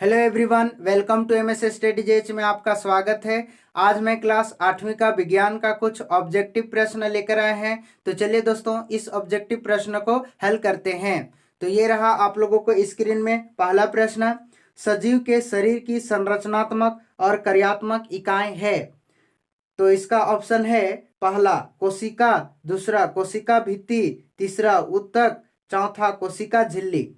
Hello everyone, welcome to MS studies में आपका स्वागत है। आज मैं क्लास 8वीं का विज्ञान का कुछ ऑब्जेक्टिव प्रश्न लेकर आए हैं। तो चलिए दोस्तों, इस ऑब्जेक्टिव प्रश्न को हल करते हैं। तो ये रहा आप लोगों को स्क्रीन में पहला प्रश्न। सजीव के शरीर की संरचनात्मक और कार्यात्मक इकाई है। तो इसका ऑप्शन है पहला कोशिका, दूसरा कोशिका भित्ति, तीसरा ऊतक, चौथा कोशिका झिल्ली।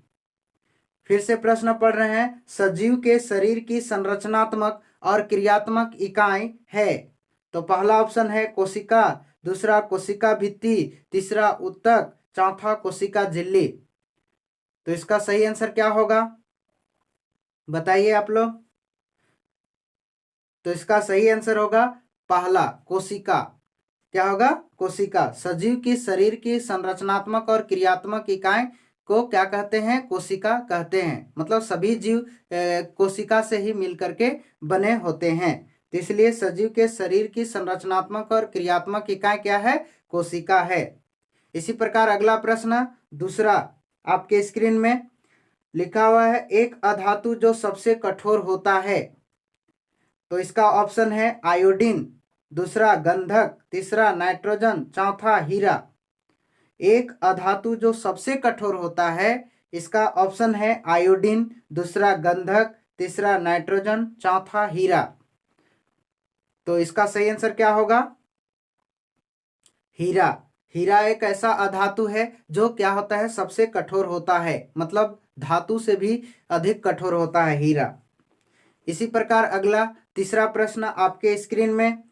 फिर से प्रश्न पढ़ रहे हैं। सजीव के शरीर की संरचनात्मक और क्रियात्मक इकाई है। तो पहला ऑप्शन है कोशिका, दूसरा कोशिका भित्ति, तीसरा ऊतक, चौथा कोशिका झिल्ली। तो इसका सही आंसर क्या होगा, बताइए आप लोग। तो इसका सही आंसर होगा पहला कोशिका। क्या होगा, कोशिका। सजीव की शरीर की संरचनात्मक और क्रियात्मक इकाई को क्या कहते हैं, कोशिका कहते हैं। मतलब सभी जीव कोशिका से ही मिलकर के बने होते हैं। तो इसलिए सजीव के शरीर की संरचनात्मक और क्रियात्मक इकाई क्या है, कोशिका है। इसी प्रकार अगला प्रश्न दूसरा आपके स्क्रीन में लिखा हुआ है, एक अधातु जो सबसे कठोर होता है। तो इसका ऑप्शन है आयोडीन, दूसरा गंधक, तीसरा नाइट्रोजन, चौथा हीरा। एक अधातु जो सबसे कठोर होता है, इसका ऑप्शन है आयोडीन, दूसरा गंधक, तीसरा नाइट्रोजन, चौथा हीरा। तो इसका सही आंसर क्या होगा, हीरा। हीरा एक ऐसा अधातु है जो क्या होता है, सबसे कठोर होता है। मतलब धातु से भी अधिक कठोर होता है हीरा। इसी प्रकार अगला तीसरा प्रश्न आपके स्क्रीन में,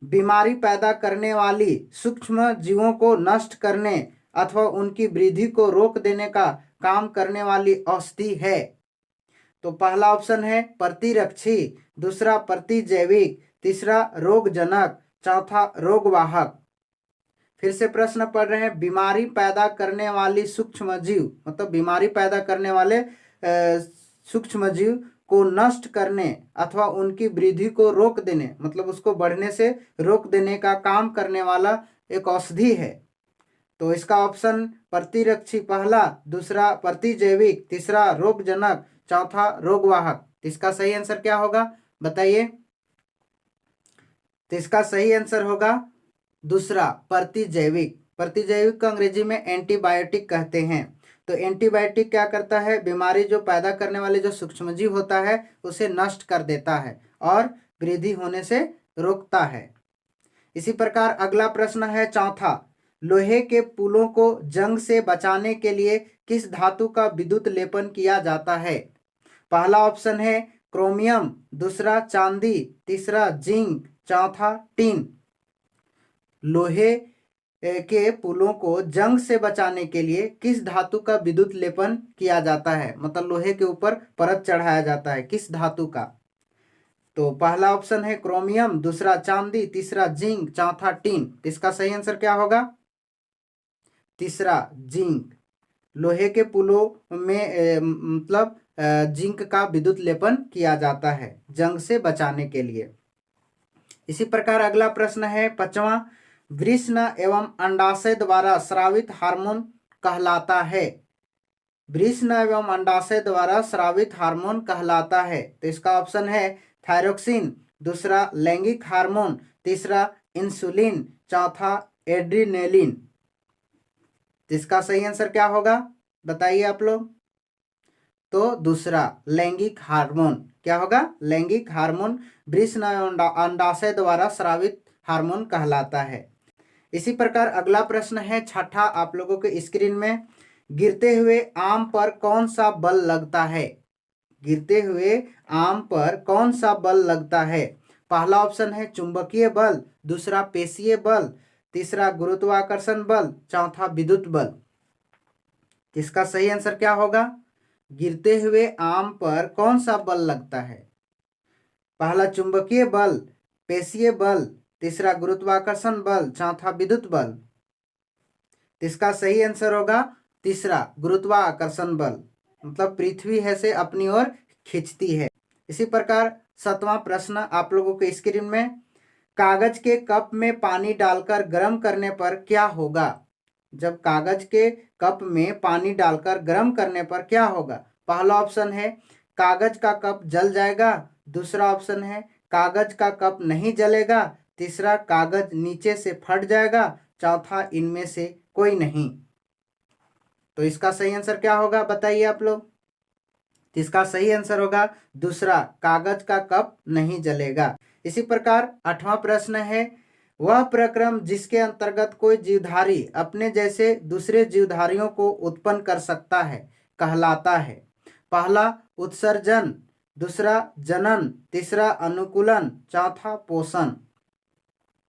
बीमारी पैदा करने वाली सूक्ष्म जीवों को नष्ट करने अथवा उनकी वृद्धि को रोक देने का काम करने वाली औषधि है। तो पहला ऑप्शन है प्रतिरक्षी, दूसरा प्रतिजैविक, तीसरा रोगजनक, चौथा रोगवाहक। फिर से प्रश्न पढ़ रहे हैं, बीमारी पैदा करने वाली सूक्ष्म जीव, मतलब बीमारी पैदा करने वाले सूक्ष्म जीव को नष्ट करने अथवा उनकी वृद्धि को रोक देने, मतलब उसको बढ़ने से रोक देने का काम करने वाला एक औषधि है। तो इसका ऑप्शन प्रतिरक्षी पहला, दूसरा प्रतिजैविक, तीसरा रोगजनक, चौथा रोगवाहक। तो इसका सही आंसर क्या होगा, बताइए। तो इसका सही आंसर होगा दूसरा प्रतिजैविक। प्रतिजैविक को अंग्रेजी में एंटीबायोटिक कहते हैं। तो एंटीबायोटिक क्या करता है, बीमारी जो पैदा करने वाले जो सूक्ष्मजीव होता है उसे नष्ट कर देता है और वृद्धि होने से रोकता है। इसी प्रकार अगला प्रश्न है चौथा, लोहे के पुलों को जंग से बचाने के लिए किस धातु का विद्युत लेपन किया जाता है। पहला ऑप्शन है क्रोमियम, दूसरा चांदी, तीसरा जिंक, चौथा टिन। लोहे के पुलों को जंग से बचाने के लिए किस धातु का विद्युत लेपन किया जाता है, मतलब लोहे के ऊपर परत चढ़ाया जाता है, किस धातु का। तो पहला ऑप्शन है क्रोमियम, दूसरा चांदी, तीसरा जिंक, चौथा टिन। इसका सही आंसर क्या होगा, तीसरा जिंक। लोहे के पुलों में मतलब जिंक का विद्युत लेपन किया जाता है जंग से बचाने के लिए। इसी प्रकार अगला प्रश्न है पांचवा, वृषण एवं अंडाशय द्वारा स्रावित हार्मोन कहलाता है। वृषण एवं अंडाशय द्वारा स्रावित हार्मोन कहलाता है। तो इसका ऑप्शन है थायरोक्सिन, दूसरा लैंगिक हार्मोन, तीसरा इंसुलिन, चौथा एड्रीनेलिन। इसका सही आंसर क्या होगा, बताइए आप लोग। तो दूसरा लैंगिक हार्मोन। क्या होगा, लैंगिक हार्मोन वृषण अंडाशय द्वारा स्रावित हार्मोन कहलाता है। इसी प्रकार अगला प्रश्न है छठा आप लोगों के स्क्रीन में, गिरते हुए आम पर कौन सा बल लगता है। गिरते हुए आम पर कौन सा बल लगता है। पहला ऑप्शन है चुंबकीय बल, दूसरा पेशीय बल, तीसरा गुरुत्वाकर्षण बल, चौथा विद्युत बल। इसका सही आंसर क्या होगा, गिरते हुए आम पर कौन सा बल लगता है। पहला चुंबकीय बल, पेशीय बल, तीसरा गुरुत्वाकर्षण बल, चौथा विद्युत बल। इसका सही आंसर होगा तीसरा गुरुत्वाकर्षण बल, मतलब पृथ्वी है से अपनी ओर खींचती है। इसी प्रकार सातवां प्रश्न आप लोगों के स्क्रीन में, कागज के कप में पानी डालकर गर्म करने पर क्या होगा। जब कागज के कप में पानी डालकर गर्म करने पर क्या होगा। पहला ऑप्शन है कागज का कप जल जाएगा। दूसरा ऑप्शन है कागज का कप नहीं जलेगा। तीसरा कागज नीचे से फट जाएगा। चौथा इनमें से कोई नहीं। तो इसका सही आंसर क्या होगा बताइए आप लोग। इसका सही आंसर होगा दूसरा, कागज का कप नहीं जलेगा। इसी प्रकार 8वां प्रश्न है, वह प्रक्रम जिसके अंतर्गत कोई जीवधारी अपने जैसे दूसरे जीवधारियों को उत्पन्न कर सकता है कहलाता है। पहला उत्सर्जन, दूसरा जनन, तीसरा अनुकूलन, चौथा पोषण।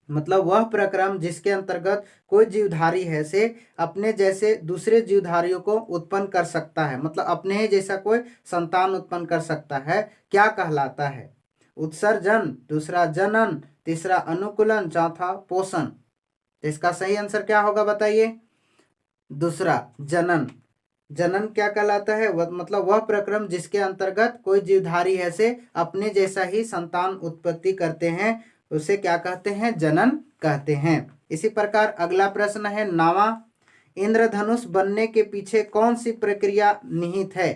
मतलब वह प्रक्रम जिसके अंतर्गत कोई जीवधारी है से अपने जैसे दूसरे जीवधारियों को उत्पन्न कर सकता है, मतलब अपने ही जैसा कोई संतान उत्पन्न कर सकता है, क्या कहलाता है। उत्सर्जन, दूसरा जनन, तीसरा अनुकूलन, चौथा पोषण। तो इसका सही आंसर क्या होगा बताइए। दूसरा जनन। जनन क्या कहलाता है, मतलब वह प्रक्रम जिसके अंतर्गत कोई जीवधारी है से अपने जैसा ही संतान उत्पत्ति करते हैं, उसे क्या कहते हैं, जनन कहते हैं। इसी प्रकार अगला प्रश्न है, नावा इंद्रधनुष बनने के पीछे कौन सी प्रक्रिया निहित है।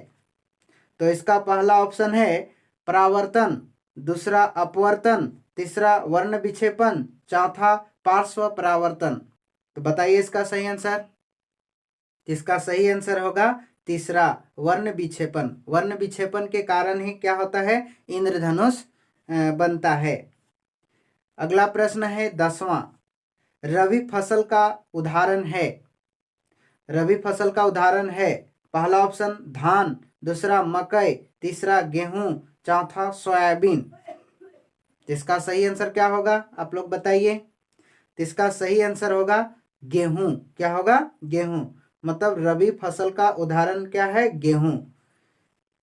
तो इसका पहला ऑप्शन है परावर्तन, दूसरा अपवर्तन, तीसरा वर्ण विक्षेपण, चौथा पार्श्व परावर्तन। तो बताइए इसका सही आंसर। इसका सही आंसर होगा तीसरा, वर्ण विक्षेपण। वर्ण विक्षेपण के कारण ही क्या होता है, इंद्रधनुष बनता है। अगला प्रश्न है 10वां, रवि फसल का उदाहरण है। रवि फसल का उदाहरण है, पहला ऑप्शन धान, दूसरा मकई, तीसरा गेहूं, चौथा सोयाबीन। इसका सही आंसर क्या होगा आप लोग बताइए। इसका सही आंसर होगा गेहूं। क्या होगा, गेहूं। मतलब रवि फसल का उदाहरण क्या है, गेहूं।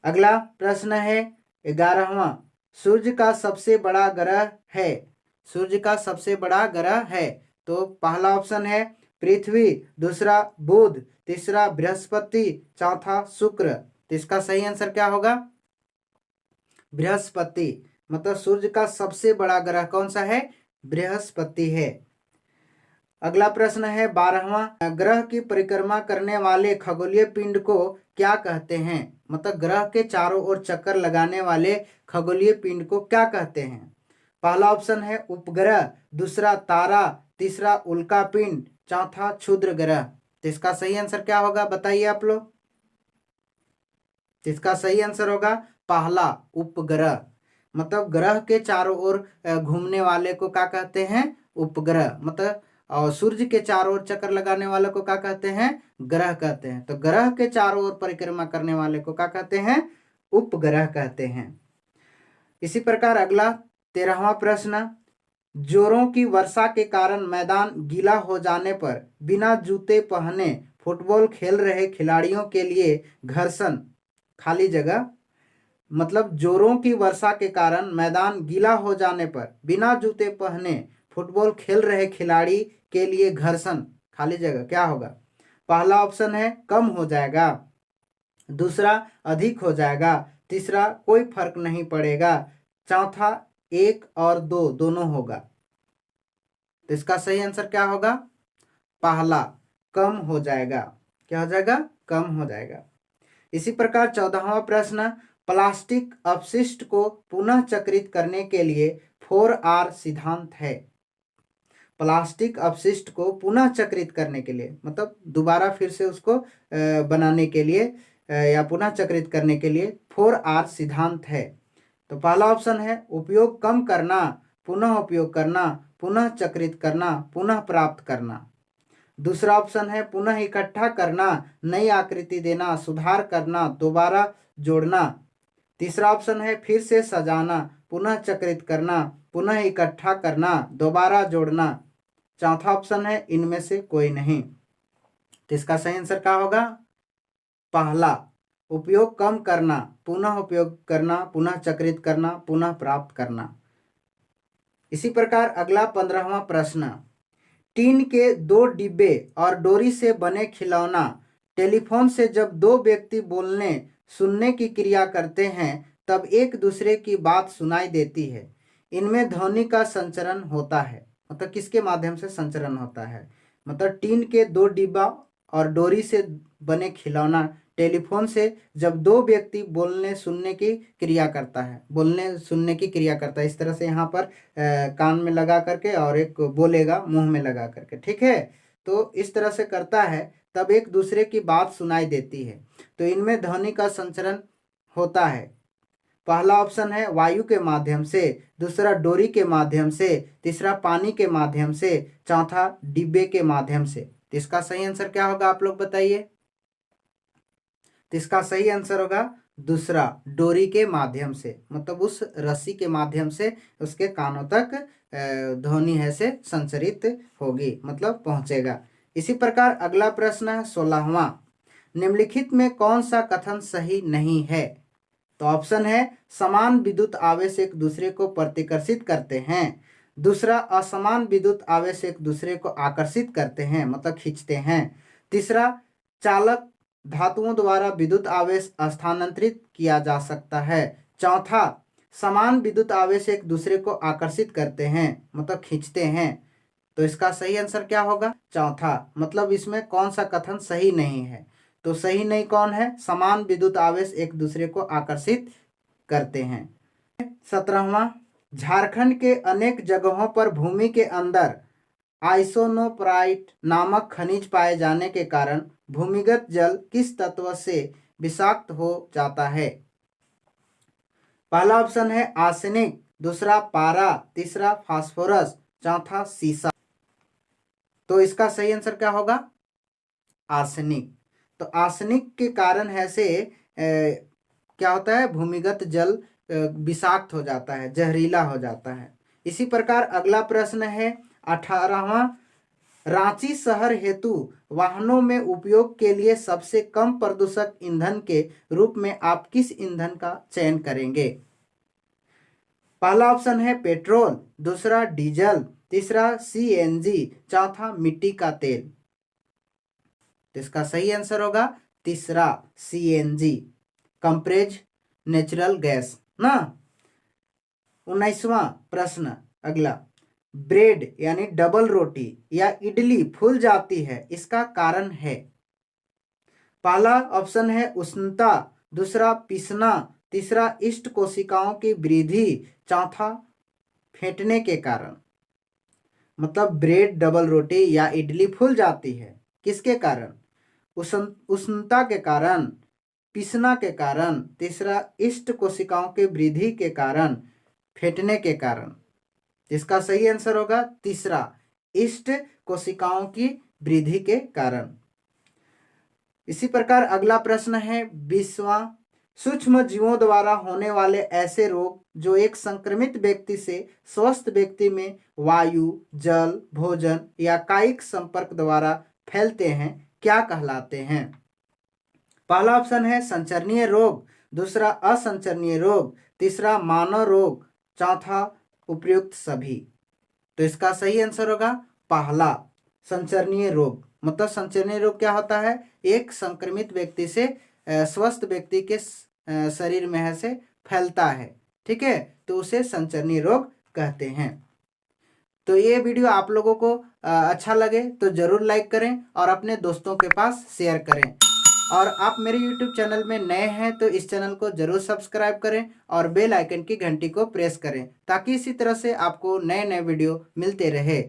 अगला प्रश्न है 11वां, सूर्य का सबसे बड़ा ग्रह है। सूर्य का सबसे बड़ा ग्रह है। तो पहला ऑप्शन है पृथ्वी, दूसरा बुध, तीसरा बृहस्पति, चौथा शुक्र। तो इसका सही आंसर क्या होगा, बृहस्पति। मतलब सूर्य का सबसे बड़ा ग्रह कौन सा है, बृहस्पति है। अगला प्रश्न है 12वां, ग्रह की परिक्रमा करने वाले खगोलीय पिंड को क्या कहते हैं। मतलब ग्रह के चारों ओर चक्कर लगाने वाले खगोलीय पिंड को क्या कहते हैं। पहला ऑप्शन है उपग्रह, दूसरा तारा, तीसरा उल्का पिंड, चौथा क्षुद्र ग्रह। तो इसका सही आंसर क्या होगा बताइए आप लोग। इसका सही आंसर होगा पहला, उपग्रह। मतलब ग्रह के चारों ओर घूमने वाले को क्या कहते हैं, उपग्रह। मतलब और सूर्य के चारों ओर चक्कर लगाने वाले को क्या कहते हैं, ग्रह कहते हैं। तो ग्रह के चारों ओर परिक्रमा करने वाले को क्या कहते हैं, उपग्रह कहते हैं। इसी प्रकार अगला 13वां प्रश्न, जोरों की वर्षा के कारण मैदान गीला हो जाने पर बिना जूते पहने फुटबॉल खेल रहे खिलाड़ियों के लिए घर्षण, खाली जगह। मतलब जोरों की वर्षा के कारण मैदान गीला हो जाने पर बिना जूते पहने फुटबॉल खेल रहे खिलाड़ी के लिए घर्षण, खाली जगह, क्या होगा। पहला ऑप्शन है कम हो जाएगा, दूसरा अधिक हो जाएगा, तीसरा कोई फर्क नहीं पड़ेगा, चौथा 1 और 2 दोनों होगा। तो इसका सही आंसर क्या होगा, पहला, कम हो जाएगा। क्या हो जाएगा, कम हो जाएगा। इसी प्रकार 14वां प्रश्न, प्लास्टिक अपशिष्ट को पुनः चक्रित करने के लिए 4R सिद्धांत है। प्लास्टिक अपशिष्ट को पुनः चक्रित करने के लिए, मतलब दोबारा फिर से उसको बनाने के लिए या पुनः चक्रित करने के लिए 4R सिद्धांत है। तो पहला ऑप्शन है उपयोग कम करना, पुनः उपयोग करना, पुनः चक्रित करना, पुनः प्राप्त करना। दूसरा ऑप्शन है पुनः इकट्ठा करना, नई आकृति देना, सुधार करना, दोबारा जोड़ना। तीसरा ऑप्शन है फिर से सजाना, पुनः चक्रित करना, पुनः इकट्ठा करना, दोबारा जोड़ना। चौथा ऑप्शन है इनमें से कोई नहीं। तो इसका सही आंसर क्या होगा, पहला, उपयोग कम करना, पुनः उपयोग करना, पुनः चक्रित करना, पुनः प्राप्त करना। इसी प्रकार अगला 15वां प्रश्न, टीन के 2 डिब्बे और डोरी से बने खिलौना टेलीफोन से जब 2 व्यक्ति बोलने सुनने की क्रिया करते हैं तब एक दूसरे की बात सुनाई देती है। इनमें ध्वनि का संचरण होता है। मतलब किसके माध्यम से संचरण होता है। मतलब टीन के 2 डिब्बा और डोरी से बने खिलौना टेलीफोन से जब दो व्यक्ति बोलने सुनने की क्रिया करता है, बोलने सुनने की क्रिया करता है, इस तरह से यहाँ पर कान में लगा करके और एक बोलेगा मुंह में लगा करके, ठीक है। तो इस तरह से करता है, तब एक दूसरे की बात सुनाई देती है। तो इनमें ध्वनि का संचरण होता है। पहला ऑप्शन है वायु के माध्यम से, दूसरा डोरी के माध्यम से, तीसरा पानी के माध्यम से, चौथा डिब्बे के माध्यम से। तो इसका सही आंसर क्या होगा, आप लोग बताइए। तो इसका सही आंसर होगा दूसरा, डोरी के माध्यम से, मतलब उस रस्सी के माध्यम से उसके कानों तक ध्वनि है से संचरित होगी, मतलब पहुंचेगा। इसी प्रकार अगला प्रश्न है 16वां, निम्नलिखित में कौन सा कथन सही नहीं है। तो ऑप्शन है समान विद्युत आवेश एक दूसरे को प्रतिकर्षित करते हैं, दूसरा असमान विद्युत आवेश एक दूसरे को आकर्षित करते हैं, मतलब खींचते हैं, तीसरा चालक धातुओं द्वारा विद्युत आवेश स्थानांतरित किया जा सकता है, चौथा समान विद्युत आवेश एक दूसरे को आकर्षित करते हैं, मतलब खींचते हैं। तो इसका सही आंसर क्या होगा, चौथा, मतलब इसमें कौन सा कथन सही नहीं है। तो सही नहीं कौन है, समान विद्युत आवेश एक दूसरे को आकर्षित करते हैं। 17वां, झारखंड के अनेक जगहों पर भूमि के अंदर आइसोनोप्राइट नामक खनिज पाए जाने के कारण भूमिगत जल किस तत्व से विषाक्त हो जाता है। पहला ऑप्शन है आर्सेनिक, दूसरा पारा, तीसरा फास्फोरस, चौथा सीसा। तो इसका सही आंसर क्या होगा, आर्सेनिक। तो आर्सेनिक के कारण है से क्या होता है, भूमिगत जल विषाक्त हो जाता है, जहरीला हो जाता है। इसी प्रकार अगला प्रश्न है 18वां, रांची शहर हेतु वाहनों में उपयोग के लिए सबसे कम प्रदूषक ईंधन के रूप में आप किस ईंधन का चयन करेंगे। पहला ऑप्शन है पेट्रोल, दूसरा डीजल, तीसरा सीएनजी, चौथा मिट्टी का तेल। तो इसका सही आंसर होगा तीसरा, सीएनजी, कंप्रेस्ड नेचुरल गैस ना। 19वां प्रश्न अगला, ब्रेड यानी डबल रोटी या इडली फूल जाती है, इसका कारण है। पहला ऑप्शन है उष्णता, दूसरा पीसना, तीसरा इष्ट कोशिकाओं की वृद्धि, चौथा फेंटने के कारण। मतलब ब्रेड डबल रोटी या इडली फूल जाती है, किसके कारण, उष्णता के कारण, पीसना के कारण, तीसरा इष्ट कोशिकाओं की वृद्धि के कारण, फेंटने के कारण। इसका सही आंसर होगा तीसरा, इष्ट कोशिकाओं की वृद्धि के कारण। इसी प्रकार अगला प्रश्न है 20वां, सूक्ष्म जीवों द्वारा होने वाले ऐसे रोग जो एक संक्रमित व्यक्ति से स्वस्थ व्यक्ति में वायु, जल, भोजन या कायिक संपर्क द्वारा फैलते हैं, क्या कहलाते हैं। पहला ऑप्शन है संचरणीय रोग, दूसरा असंचरणीय रोग, तीसरा मानव रोग, चौथा उपयुक्त सभी। तो इसका सही आंसर होगा पहला, संचरणीय रोग। मतलब संचरणीय रोग क्या होता है, एक संक्रमित व्यक्ति से स्वस्थ व्यक्ति के शरीर में से फैलता है, ठीक है, तो उसे संचरणीय रोग कहते हैं। तो ये वीडियो आप लोगों को अच्छा लगे तो जरूर लाइक करें और अपने दोस्तों के पास शेयर करें। और आप मेरे YouTube चैनल में नए हैं तो इस चैनल को जरूर सब्सक्राइब करें और बेल आइकन की घंटी को प्रेस करें, ताकि इसी तरह से आपको नए नए वीडियो मिलते रहे।